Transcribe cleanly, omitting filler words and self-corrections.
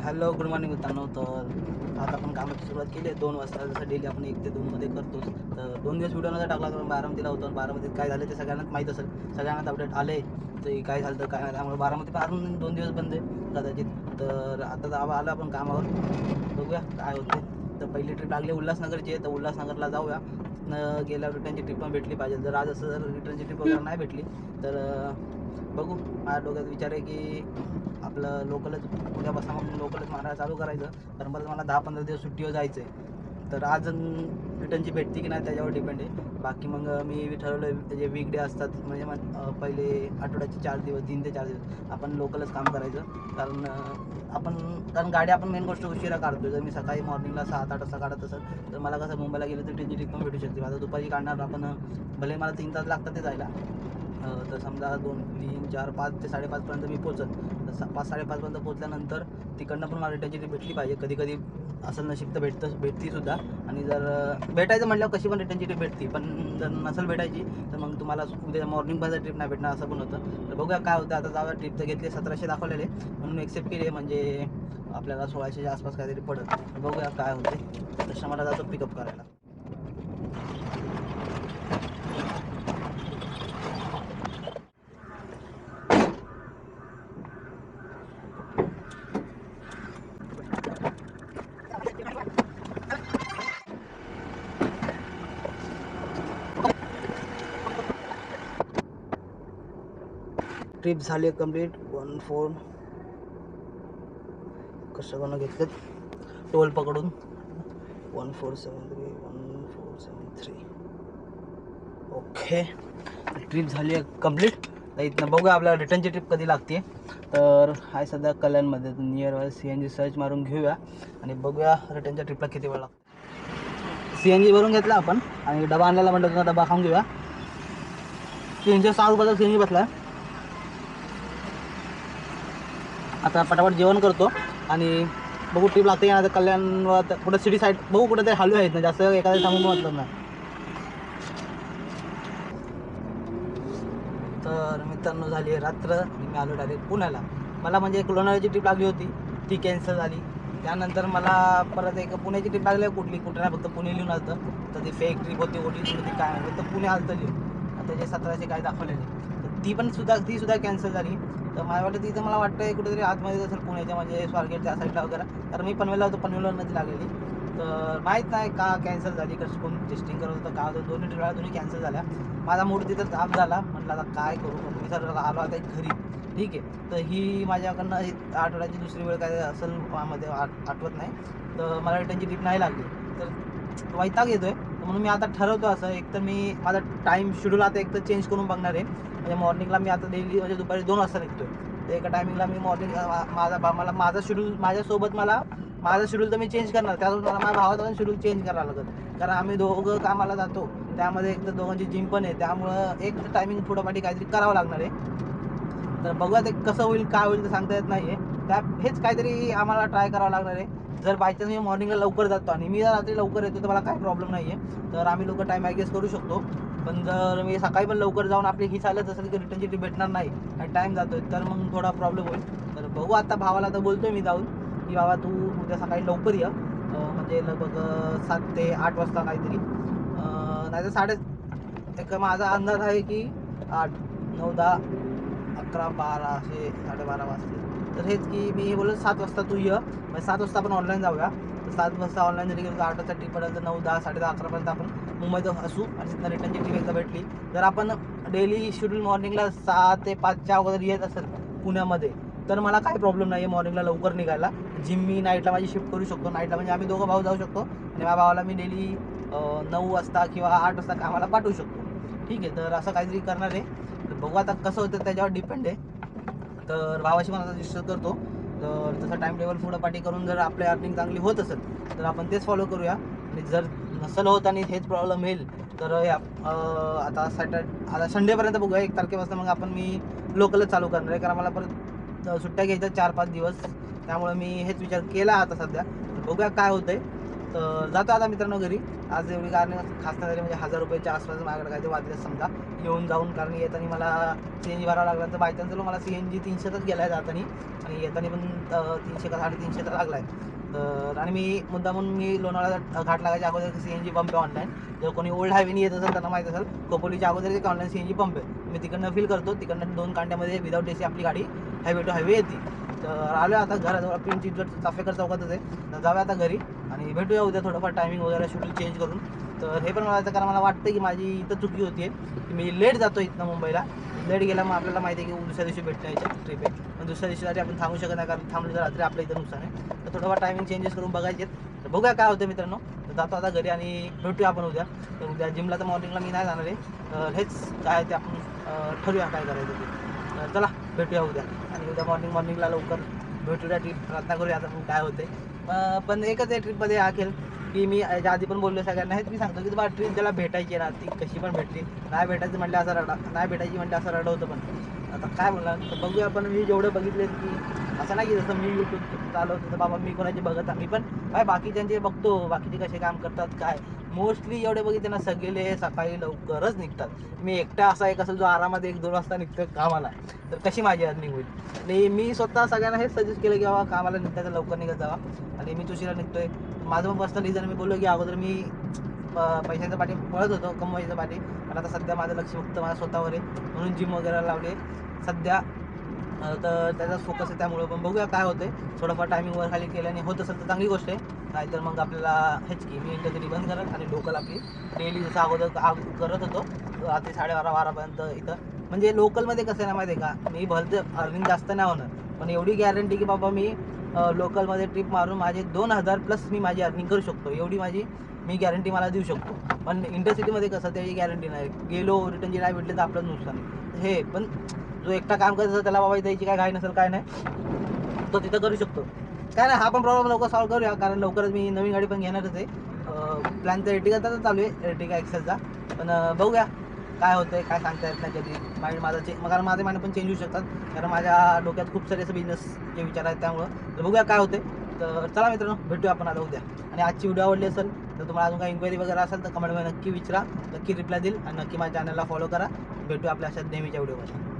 Hello good morning मित्रांनो. तर आता आपण कामाची सुरुवात केली आहे 2 वाजता. जसं डेली आपण 1 ते 2 मध्ये करतोच. तर 2 दिवस व्हिडिओ नव्हता टाकला, कारण बारामतीला होतो आणि बारामतीत काय झालं ते सगळ्यांनाच माहीत असेल. सगळ्यांनाच अपडेट आले ते काय झालं तर काय नाही. त्यामुळे बारामती पण अजून 2 दिवस बंद आहे कदाचित. तर आता आलो आपण कामावर, बघूया काय होते. तर पहिली ट्रिप लागली उल्हासनगरची आहे, तर उल्हासनगरला जाऊया. गेल्यावर रिटर्नची ट्रिप पण भेटली पाहिजे. जर आज असं जर रिटर्नची ट्रिप वगैरे नाही भेटली तर बघू. माझ्या डोक्यात विचार आहे की आपलं लोकलच उद्यापासून मग लोकलच मारायला चालू करायचं. कारण मला 10-15 दिवस सुट्टीवर जायचं आहे. तर आज रिटर्नची भेटते की नाही त्याच्यावर डिपेंड आहे. बाकी मग मी ठरवलं जे वीकडे असतात म्हणजे मग पहिले आठवड्याचे 4 दिवस 3 ते 4 दिवस आपण लोकलच काम करायचं. कारण गाडी आपण मेन गोष्ट उशिरा काढतो. जर मी सकाळी मॉर्निंगला 7-8 वाजता काढत असेल तर मला कसं मुंबईला गेलं तर ट्रेनची ट्रिप पण भेटू शकते. आता दुपारी काढणार आपण, भले मला 3 तास लागतात ते जायला. तर समजा 2, 3, 4, 5 ते 5:30पर्यंत मी पोचत. तर 5-5:30पर्यंत पोचल्यानंतर तिकडनं पण मला रिटर्नची ट्रिप भेटली पाहिजे. कधी कधी असं नशीब तर भेटती सुद्धा. आणि जर भेटायचं म्हटल्यावर कशी पण रिटर्नची ट्रिप भेटते. पण जर नसेल भेटायची तर मग तुम्हाला उद्या मॉर्निंगपर्यंत ट्रिप नाही भेटणार, असं पण होतं. तर बघूया काय होतं. आता जाऊया. ट्रिप तर घेतली 1700 दाखवलेले म्हणून एक्सेप्ट केली, म्हणजे आपल्याला 1600च्या आसपास काहीतरी पडत. बघूया काय होते. तसं मला जातो पिकअप करायला. ट्रिप झाली कंप्लीट. 14 कसं कोणा घेतलेत टोल पकडून 1473. ओके, ट्रिप झाली आहे कंप्लीट. तर इथनं बघूया आपल्याला रिटर्नची ट्रिप कधी लागते. तर आहे सध्या कल्याणमध्ये. नियर बाय CNG सर्च मारून घेऊया आणि बघूया रिटर्नच्या ट्रिपला किती वेळ लागतो. CNG भरून घेतला आपण आणि डबा आणलेला म्हटलं तर डबा खाऊन घेऊया. 306 रुपयाचा CNG बसला. आता पटापट जेवण करतो आणि बघू ट्रिप लागते का. कल्याण कुठं सिटी साईड बघू, कुठं तरी हलू आहेत ना, जास्त एखाद्या थांबून म्हटलं नाही. तर मित्रांनो झाली आहे रात्र आणि मी आलो डायरेक्ट पुण्याला. मला म्हणजे एक लोणावळ्याची ट्रिप लागली होती, ती कॅन्सल झाली. त्यानंतर मला परत एक पुण्याची ट्रिप लागली. कुठे नाही, फक्त पुणे लिहून आलं. तर ती फेक ट्रिप होती, होती काय नाही, फक्त पुणे आलं लिहून. आता जे 1700 काय दाखवलेले तर ती सुद्धा कॅन्सल झाली. तर मला वाटतं तिथं मला वाटतं कुठेतरी आतमध्ये असेल पुण्याच्या, म्हणजे स्वारगेट त्या साईडला वगैरे. कारण मी पनवेलला होतो, पनवेलवरनं ती लागलेली. तर माहीत नाही का कॅन्सल झाली, कसं कोण टेस्टिंग करत होतं काय होतं. दोन्ही कॅन्सल झाल्या. माझा मूड तिथं जाम झाला. म्हटलं आता काय करू. मी सर आलो आता घरी. ठीक आहे, तर ही माझ्याकडनं आठवड्याची दुसरी वेळ काय असेल मध्ये आठवत नाही. तर मला रिटर्नची ट्रिप नाही लागली तर वैताग येतोय. म्हणून मी आता ठरवतो असं, एक तर मी माझा टाईम शेड्यूल आता एक तर चेंज करून बघणार आहे. म्हणजे मॉर्निंगला मी आता डेली म्हणजे दुपारी 2 वाजता निघतोय. तर एका टायमिंगला मी मॉर्निंग माझा शेड्यूल माझ्यासोबत माझं शेड्यूल तर मी चेंज करणार. त्यासोबत मला माझ्या भावाचा पण शेड्यूल चेंज करावं लागेल. कारण आम्ही दोघं कामाला जातो, त्यामध्ये एक तर दोघांची जिम पण आहे. त्यामुळं एक टायमिंग पुढं काहीतरी करावं लागणार आहे. तर बघूया ते कसं होईल काय होईल तर सांगता येत नाही आहे. हेच काहीतरी आम्हाला ट्राय करावं लागणार आहे. जर बायचान्स मी मॉर्निंगला लवकर जातो आणि मी जर रात्री लवकर येतो तर मला काही प्रॉब्लेम नाही आहे. तर आम्ही लोक टाईम ॲडजस्ट करू शकतो. पण जर मी सकाळी पण लवकर जाऊन आपली ही चालत असेल की रिटर्नची ट्रिप भेटणार नाही आणि टाईम जातोय तर मग थोडा प्रॉब्लेम होईल. तर बघू. आता भावाला तर बोलतोय मी जाऊन की बाबा तू उद्या सकाळी लवकर ये, म्हणजे लगभग 7 ते 8 वाजता काहीतरी, नाही तर एक माझा अंदाज आहे की 8, 9, 10, 11, 12 असे 12:30 वाजते. तर हेच की मी हे बोललो 7 वाजता तू ये, म्हणजे 7 वाजता आपण ऑनलाईन जाऊया. तर 7 वाजता ऑनलाईन जरी गेलो तर 8 वाजता ट्रिप पडेल. तर 9, 10, 10:30, 11पर्यंत आपण मुंबईत असू आणि तिथं रिटर्नची ट्रिप एकदा भेटली. जर आपण डेली शेड्यूल मॉर्निंगला 6 ते 5च्या अगोदर येत असेल पुण्यामध्ये तर मला काही प्रॉब्लेम नाही आहे मॉर्निंगला लवकर निघायला. जिम मी नाईटला माझी शिफ्ट करू शकतो. नाईटला म्हणजे आम्ही दोघं भाऊ जाऊ शकतो आणि माझ्या भावाला मी डेली 9 वाजता किंवा 8 वाजता कामाला पाठवू शकतो. ठीक आहे, तर असं काहीतरी करणार आहे. तर बघू आता कसं होतं त्याच्यावर डिपेंड आहे. तर भावाशी मला रजिस्टर करतो. तर तसं टाईम टेबल पुढं पाठी करून जर आपली अर्निंग चांगली होत असेल तर आपण तेच फॉलो करूया. आणि जर नसेल होत आणि हेच प्रॉब्लेम येईल तर आता संडेपर्यंत बघूया. 1 तारखेपासून मग मी लोकलच चालू करणार आहे. कारण मला सुट्ट्या घ्यायच्या 4-5 दिवस. त्यामुळे मी हेच विचार केला आता सध्या. बघूया काय होतंय. तर जातो आता मित्रांनो घरी. आज एवढी कारण खास नाही म्हणजे 1000 रुपयाच्या आसपास माझ्याकडे काय ते वाजले समजा येऊन जाऊन, कारण येताना मला CNG भरावं लागला. तर बायचान्स चलो मला CNG 300तच गेला आहे जाताना, आणि येताना पण 300 का 350 तर लागला आहे. तर आणि मी मुद्दामून मी लोणावळा घाट लागायच्या अगोदर CNG पंप आहे ऑनलाईन. जर कोणी ओल्ड हायवेने येत असेल त्यांना माहीत असेल, खोपोलीच्या अगोदर एक ऑनलाईन CNG पंप आहे. मी तिकडनं फिल करतो, तिकडनं 2 कांड्यामध्ये विदाऊट AC आपली गाडी हायवे टू हायवे येते. तर आलो आता घराजवळ पिंपरी चिंचवड चाफेकर चौकातच आहे. तर जाऊया आता घरी आणि भेटूया उद्या थोडंफार टायमिंग वगैरे शेड्यूल चेंज करून. तर हे पण मला कारण मला वाटतं की माझी इथं चुकी होती आहे की मी लेट जातो इथनं मुंबईला. लेट गेला मग आपल्याला माहिती आहे की दुसऱ्या दिवशी भेटण्याची ट्रिप आहे, पण दुसऱ्या दिवशीसाठी आपण थांबू शकत नाही, कारण थांबलं तर रात्री आपल्या इथं नुकसान आहे. तर थोडंफार टायमिंग चेंजेस करून बघायचे. तर बघूया काय होतं मित्रांनो. तर जातो आता घरी आणि भेटूया आपण उद्या. तर उद्या जिमला तर मॉर्निंगला मी नाही जाणार आहे. हेच काय ते आपण ठरवूया काय करायचं ते. चला भेटूया उद्या, आणि उद्या मॉर्निंगला लवकर भेटूया. ट्रिप प्रयत्न करूया आता काय होते. पण एकच आहे ट्रिपमध्ये अखेर की मी याच्या आधी पण बोललो सगळ्यांना, हेच मी सांगतो की तुम्हाला ट्रिप ज्याला भेटायची ना ती कशी पण भेटली. नाही भेटायचं म्हटलं असं रडा, नाही भेटायची म्हटलं असं रडवतं. पण आता काय बोलणार, तर बघूया. पण मी जेवढं बघितले की असं नाही की जसं मी यूट्यूब चालवतो तर बाबा मी कोणाचे बघत मी पण काय बाकीच्यांचे बघतो, बाकीचे कसे काम करतात काय. मोस्टली एवढे बघितले ना सगळे सकाळी लवकरच निघतात. मी एकटा असा एक असेल जो आरामात 1-2 वाजता निघतो कामाला, तर कशी माझी अर्निंग होईल. आणि मी स्वतः सगळ्यांना हेच सजेस्ट केलं की बाबा कामाला निघतायचं लवकर निघत जावा, आणि मी तुशीला निघतोय. माझं पण पर्सनल रिझन मी बोललो की अगोदर मी पैशांच्या पाठी पळत होतो, कमवायच्या पाठी, पण आता सध्या माझं लक्ष फक्त माझ्या स्वतःवर आहे, म्हणून जिम वगैरे लावले सध्या. तर त्याचाच फोकस आहे, त्यामुळं पण बघूया काय होते. थोडंफार टायमिंगवर खाली केल्याने होत असेल तर चांगली गोष्ट आहे, नाहीतर मग आपल्याला हेच की मी कधी बंद करेल आणि लोकल आपली डेली जसं अगोदर करत होतो रात्री 12:30-12पर्यंत इथं. म्हणजे लोकलमध्ये कसं आहे ना माहिती आहे का, मी भलतं अर्निंग जास्त नाही होणार, पण एवढी गॅरंटी की बाबा मी लोकलमध्ये ट्रिप मारून माझे 2000 प्लस मी माझी अर्निंग करू शकतो, एवढी मी गॅरंटी मला देऊ शकतो. पण इंटरसिटीमध्ये कसं त्याची गॅरंटी नाही, गेलो रिटर्न जे नाही भेटले तर आपलं नुकसान आहे. हे पण जो एकटा काम करत असेल त्याला बाबा द्यायची काय घाई नसेल काय नाही, तो तिथं करू शकतो. काय नाही, हा पण प्रॉब्लेम लवकर सॉल्व्ह करूया, कारण लवकरच मी नवीन गाडी पण घेणारच आहे. प्लॅन तर एर्टिगाचा चालू आहे, एर्टिगा एक्सेलचा. पण बघूया काय होतं आहे, काय सांगता येत नाही कधी. माइंड माझा कारण माझे माइंड पण चेंज होऊ शकतात, कारण माझ्या डोक्यात खूप सारे असं बिझनेसचे विचार आहेत. त्यामुळं तर बघूया काय होते. तर चला मित्रांनो भेटूया आपण आता उद्या. आणि आजची व्हिडिओ आवडली असेल तर तुम्हाला अजून काही इन्क्वायरी वगैरे असेल तर कमेंटमध्ये नक्की विचारा, नक्की रिप्लाय देईल, आणि नक्की माझ्या चॅनलला फॉलो करा. भेटूया आपल्या अशा नेहमीच्या व्हिडिओमध्ये.